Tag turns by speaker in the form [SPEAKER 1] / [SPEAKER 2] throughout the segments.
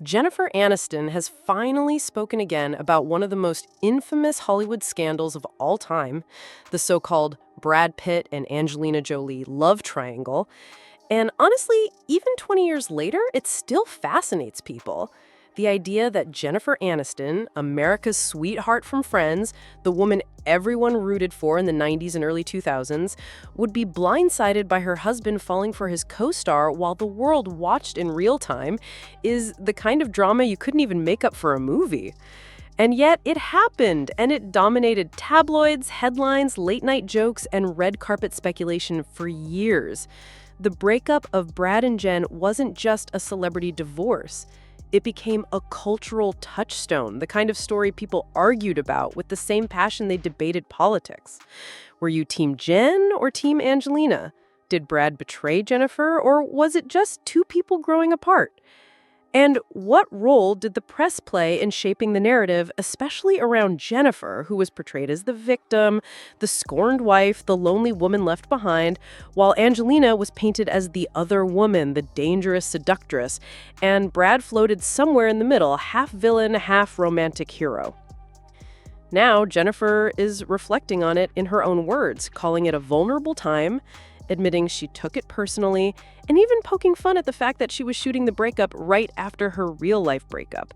[SPEAKER 1] Jennifer Aniston has finally spoken again about one of the most infamous Hollywood scandals of all time, the so-called Brad Pitt and Angelina Jolie love triangle. And honestly, even 20 years later, it still fascinates people. The idea that Jennifer Aniston, America's sweetheart from Friends, the woman everyone rooted for in the 90s and early 2000s, would be blindsided by her husband falling for his co-star while the world watched in real time is the kind of drama you couldn't even make up for a movie. And yet it happened, and it dominated tabloids, headlines, late-night jokes, and red carpet speculation for years. The breakup of Brad and Jen wasn't just a celebrity divorce. It became a cultural touchstone, the kind of story people argued about with the same passion they debated politics. Were you Team Jen or Team Angelina? Did Brad betray Jennifer, or was it just two people growing apart? And what role did the press play in shaping the narrative, especially around Jennifer, who was portrayed as the victim, the scorned wife, the lonely woman left behind, while Angelina was painted as the other woman, the dangerous seductress, and Brad floated somewhere in the middle, half villain, half romantic hero. Now, Jennifer is reflecting on it in her own words, calling it a vulnerable time, admitting she took it personally, and even poking fun at the fact that she was shooting the breakup right after her real-life breakup.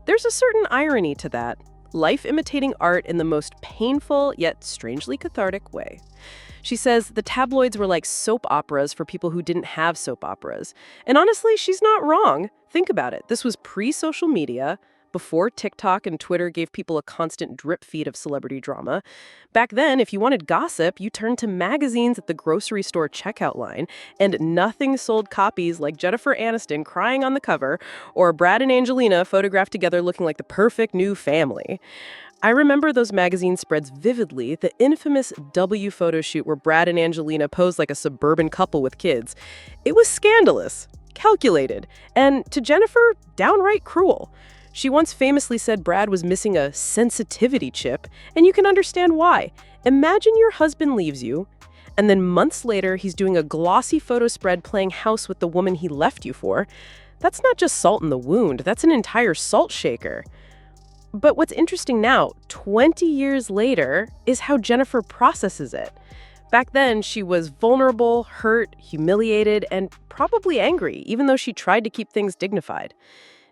[SPEAKER 1] There's a certain irony to that, life imitating art in the most painful yet strangely cathartic way. She says the tabloids were like soap operas for people who didn't have soap operas. And honestly, she's not wrong. Think about it. This was pre-social media, before TikTok and Twitter gave people a constant drip feed of celebrity drama. Back then, if you wanted gossip, you turned to magazines at the grocery store checkout line, and nothing sold copies like Jennifer Aniston crying on the cover or Brad and Angelina photographed together looking like the perfect new family. I remember those magazine spreads vividly, the infamous W photo shoot where Brad and Angelina posed like a suburban couple with kids. It was scandalous, calculated, and to Jennifer, downright cruel. She once famously said Brad was missing a sensitivity chip, and you can understand why. Imagine your husband leaves you, and then months later he's doing a glossy photo spread playing house with the woman he left you for. That's not just salt in the wound, that's an entire salt shaker. But what's interesting now, 20 years later, is how Jennifer processes it. Back then, she was vulnerable, hurt, humiliated, and probably angry, even though she tried to keep things dignified.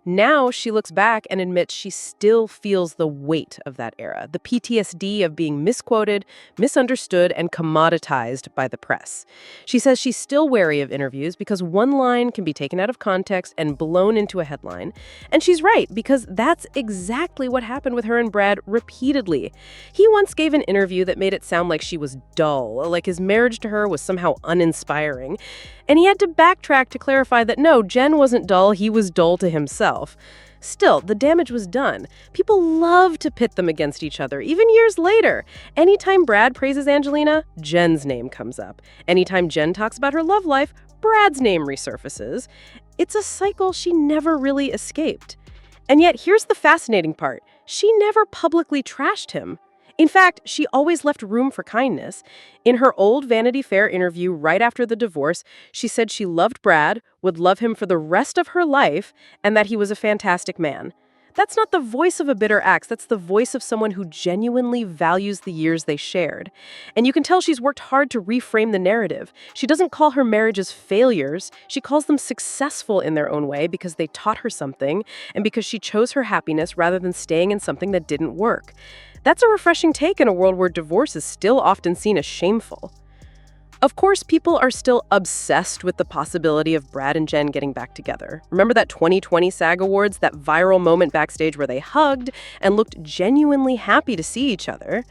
[SPEAKER 1] Now she looks back and admits she still feels the weight of that era, the PTSD of being misquoted, misunderstood, and commoditized by the press. She says she's still wary of interviews because one line can be taken out of context and blown into a headline. And she's right, because that's exactly what happened with her and Brad repeatedly. He once gave an interview that made it sound like she was dull, like his marriage to her was somehow uninspiring. And he had to backtrack to clarify that no, Jen wasn't dull, he was dull to himself. Still, the damage was done. People love to pit them against each other, even years later. Anytime Brad praises Angelina, Jen's name comes up. Anytime Jen talks about her love life, Brad's name resurfaces. It's a cycle she never really escaped. And yet, here's the fascinating part. She never publicly trashed him. In fact, she always left room for kindness. In her old Vanity Fair interview right after the divorce, she said she loved Brad, would love him for the rest of her life, and that he was a fantastic man. That's not the voice of a bitter ex, that's the voice of someone who genuinely values the years they shared. And you can tell she's worked hard to reframe the narrative. She doesn't call her marriages failures, she calls them successful in their own way because they taught her something, and because she chose her happiness rather than staying in something that didn't work. That's a refreshing take in a world where divorce is still often seen as shameful. Of course, people are still obsessed with the possibility of Brad and Jen getting back together. Remember that 2020 SAG Awards, that viral moment backstage where they hugged and looked genuinely happy to see each other?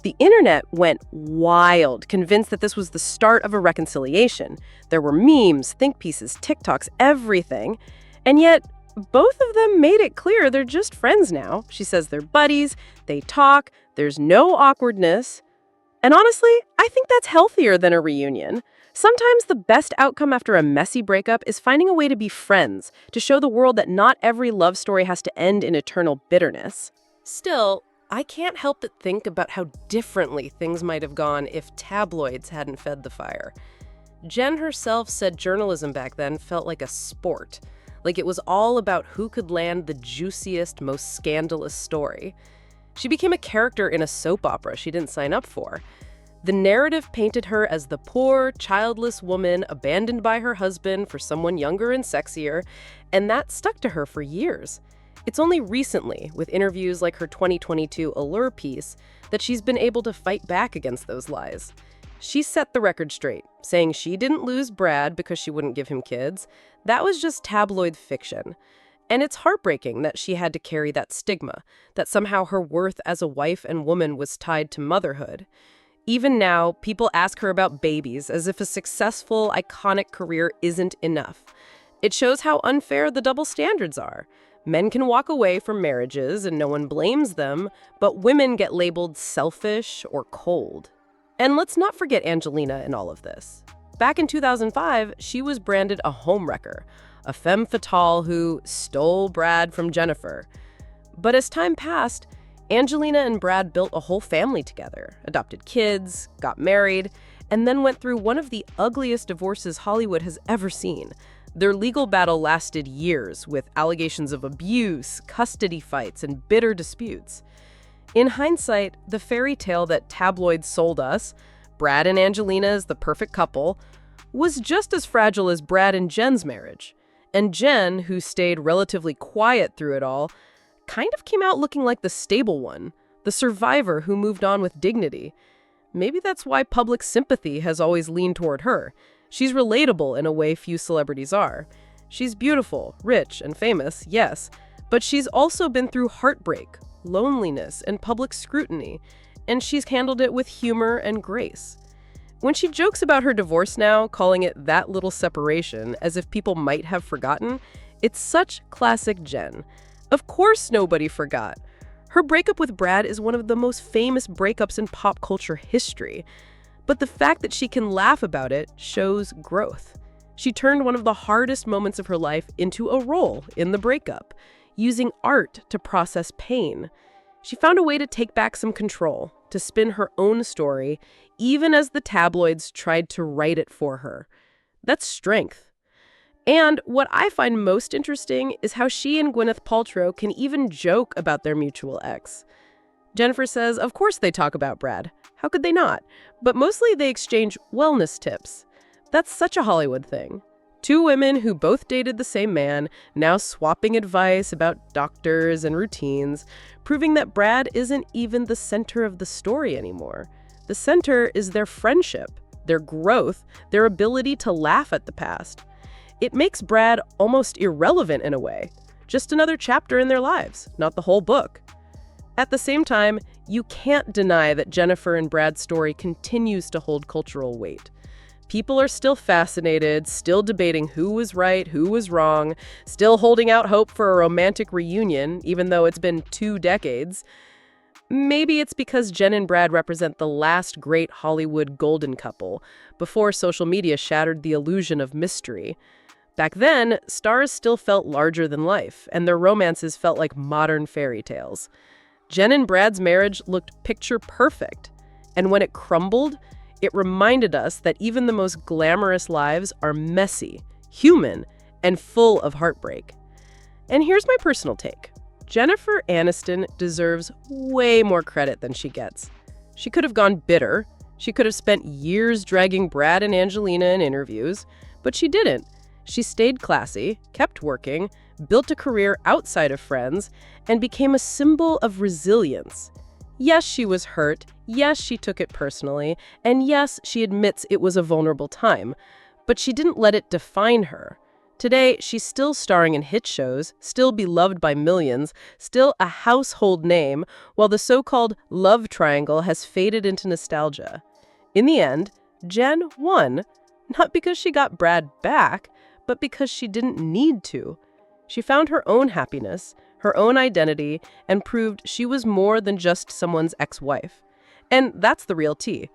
[SPEAKER 1] The internet went wild, convinced that this was the start of a reconciliation. There were memes, think pieces, TikToks, everything. And yet, both of them made it clear they're just friends now. She says they're buddies, they talk, there's no awkwardness. And honestly, I think that's healthier than a reunion. Sometimes the best outcome after a messy breakup is finding a way to be friends, to show the world that not every love story has to end in eternal bitterness. Still, I can't help but think about how differently things might have gone if tabloids hadn't fed the fire. Jen herself said journalism back then felt like a sport. Like it was all about who could land the juiciest, most scandalous story. She became a character in a soap opera she didn't sign up for. The narrative painted her as the poor, childless woman abandoned by her husband for someone younger and sexier, and that stuck to her for years. It's only recently, with interviews like her 2022 Allure piece, that she's been able to fight back against those lies. She set the record straight, saying she didn't lose Brad because she wouldn't give him kids. That was just tabloid fiction. And it's heartbreaking that she had to carry that stigma, that somehow her worth as a wife and woman was tied to motherhood. Even now, people ask her about babies as if a successful, iconic career isn't enough. It shows how unfair the double standards are. Men can walk away from marriages and no one blames them, but women get labeled selfish or cold. And let's not forget Angelina in all of this. Back in 2005, she was branded a homewrecker, a femme fatale who stole Brad from Jennifer. But as time passed, Angelina and Brad built a whole family together, adopted kids, got married, and then went through one of the ugliest divorces Hollywood has ever seen. Their legal battle lasted years, with allegations of abuse, custody fights, and bitter disputes. In hindsight, the fairy tale that tabloids sold us, Brad and Angelina as the perfect couple, was just as fragile as Brad and Jen's marriage. And Jen, who stayed relatively quiet through it all, kind of came out looking like the stable one, the survivor who moved on with dignity. Maybe that's why public sympathy has always leaned toward her. She's relatable in a way few celebrities are. She's beautiful, rich, and famous, yes, but she's also been through heartbreak, loneliness, and public scrutiny, and she's handled it with humor and grace. When she jokes about her divorce now, calling it that little separation, as if people might have forgotten, it's such classic Jen. Of course nobody forgot. Her breakup with Brad is one of the most famous breakups in pop culture history. But the fact that she can laugh about it shows growth. She turned one of the hardest moments of her life into a role in the breakup, using art to process pain. She found a way to take back some control, to spin her own story, even as the tabloids tried to write it for her. That's strength. And what I find most interesting is how she and Gwyneth Paltrow can even joke about their mutual ex. Jennifer says, of course they talk about Brad. How could they not? But mostly they exchange wellness tips. That's such a Hollywood thing. Two women who both dated the same man, now swapping advice about doctors and routines, proving that Brad isn't even the center of the story anymore. The center is their friendship, their growth, their ability to laugh at the past. It makes Brad almost irrelevant in a way. Just another chapter in their lives, not the whole book. At the same time, you can't deny that Jennifer and Brad's story continues to hold cultural weight. People are still fascinated, still debating who was right, who was wrong, still holding out hope for a romantic reunion, even though it's been 2 decades. Maybe it's because Jen and Brad represent the last great Hollywood golden couple, before social media shattered the illusion of mystery. Back then, stars still felt larger than life, and their romances felt like modern fairy tales. Jen and Brad's marriage looked picture perfect, and when it crumbled, it reminded us that even the most glamorous lives are messy, human, and full of heartbreak. And here's my personal take. Jennifer Aniston deserves way more credit than she gets. She could have gone bitter. She could have spent years dragging Brad and Angelina in interviews, but she didn't. She stayed classy, kept working, built a career outside of Friends, and became a symbol of resilience. Yes, she was hurt. Yes, she took it personally. And yes, she admits it was a vulnerable time. But she didn't let it define her. Today, she's still starring in hit shows, still beloved by millions, still a household name, while the so-called love triangle has faded into nostalgia. In the end, Jen won, not because she got Brad back, but because she didn't need to. She found her own happiness, her own identity, and proved she was more than just someone's ex-wife. And that's the real tea.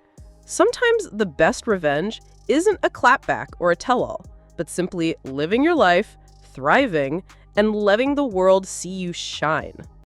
[SPEAKER 1] Sometimes the best revenge isn't a clapback or a tell-all, but simply living your life, thriving, and letting the world see you shine.